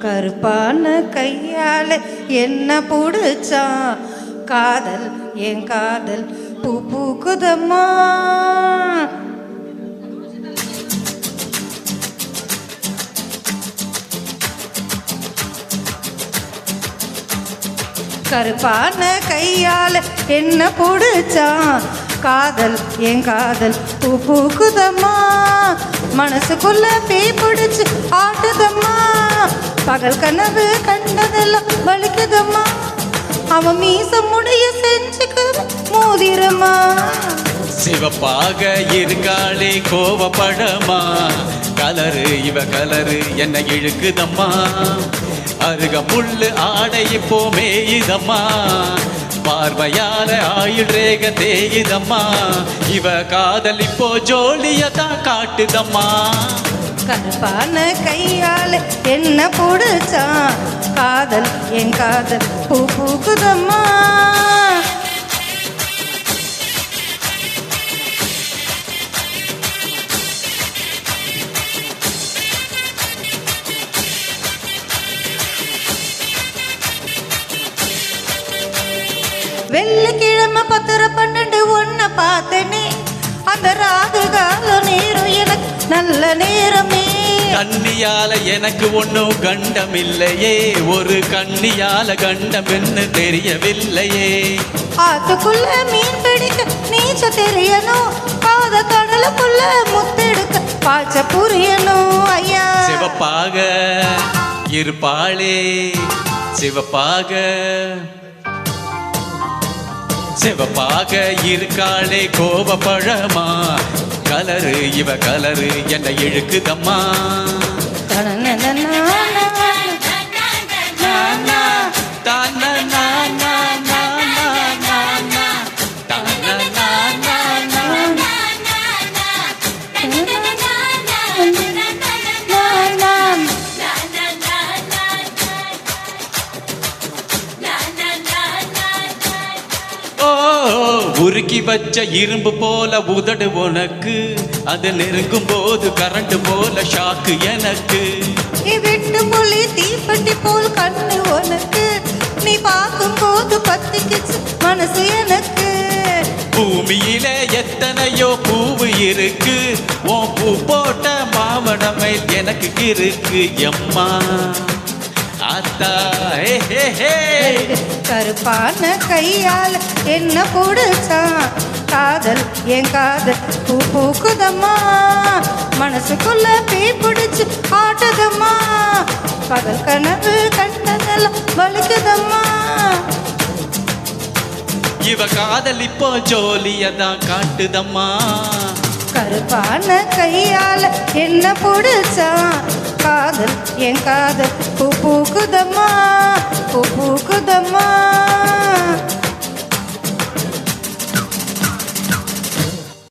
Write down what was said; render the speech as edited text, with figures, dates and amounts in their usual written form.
கருப்பான கையால என்ன புடிச்சான் காதல் என் காதல் பூ பூக்குதம்மா. கருப்பான கையால என்ன புடிச்சான் காதல் என் காதல் பூ பூக்குதம்மா. மனசுக்குள்ள பேய் பிடிச்சு ஆட்டுதம்மா. பகல் கனவு கண்டதெல்லாம் வலிக்குதம்மா. அவன் மீச முடிய செஞ்சுக்கு மோதிரமா. சிவப்பாக இருக்காளே கோவப்படமா. கலரு இவ கலரு என்ன இழுக்குதம்மா. அருக முள்ளு ஆடை இப்போ மேயுதம்மா. பார்வையால ஆயுள் ரேக தேயுதம்மா. இவ காதல் இப்போ ஜோலியதான் காட்டுதம்மா. கருப்பான கையால என்ன புடிச்சான் காதல் என் காதல் பூ பூக்குதம்மா. வெள்ளிக்கிழமை 10:12 ஒன்ன பார்த்தனே. அந்த ராகு கால நேரம் எனக்கு நல்ல நேரமே. கண்ணியால எனக்கு ஒன்னும் கண்டம் இல்லையே. ஒரு கண்ணியால கண்டம் என்ன தெரியவில்லையே. ஆத்துக்குள்ள மீன் பிடிக்க நீச்ச தெரியணும். பாத கடலுக்குள்ள முத்தெடுக்க பாய்ச்ச புரியணும் ஐயா. சிவப்பாக இருப்பாளே சிவப்பாக சிவப்பாக இருக்காளே கோபப்பழமா. கலரு இவ கலரு என்ன இழுக்குதம்மா. உருக்கி வச்ச இரும்பு போல உதடு உனக்கு. அது நெருங்கும் போது கரண்ட் போல ஷாக்கு எனக்கு. விட்டு மொழி தீப்பட்டி போல் கண்ணு உனக்கு. நீ பார்க்கும் போது பத்திக்குச்சு மனசு எனக்கு. பூமியில எத்தனையோ பூவு இருக்கு. உன் பூ போட்ட மாவடமை எனக்கு இருக்கு எம்மா ஆத்தா. கருப்பான கையால் என்ன புடிச்சான் காதல் என் காதல் பூ பூக்குதம்மா. மனசுக்குள்ள பேய் பிடிச்சு ஆட்டுதம்மா. பகல் கனவு கண்டதெல்லாம் வலிக்குதம்மா. இவ காதல் இப்போ ஜோலியதான் காட்டுதம்மா. கருப்பான கையால என்ன புடிச்சான் காதல் என் காதல் பூ பூக்குதம்மா பூ பூக்குதம்மா.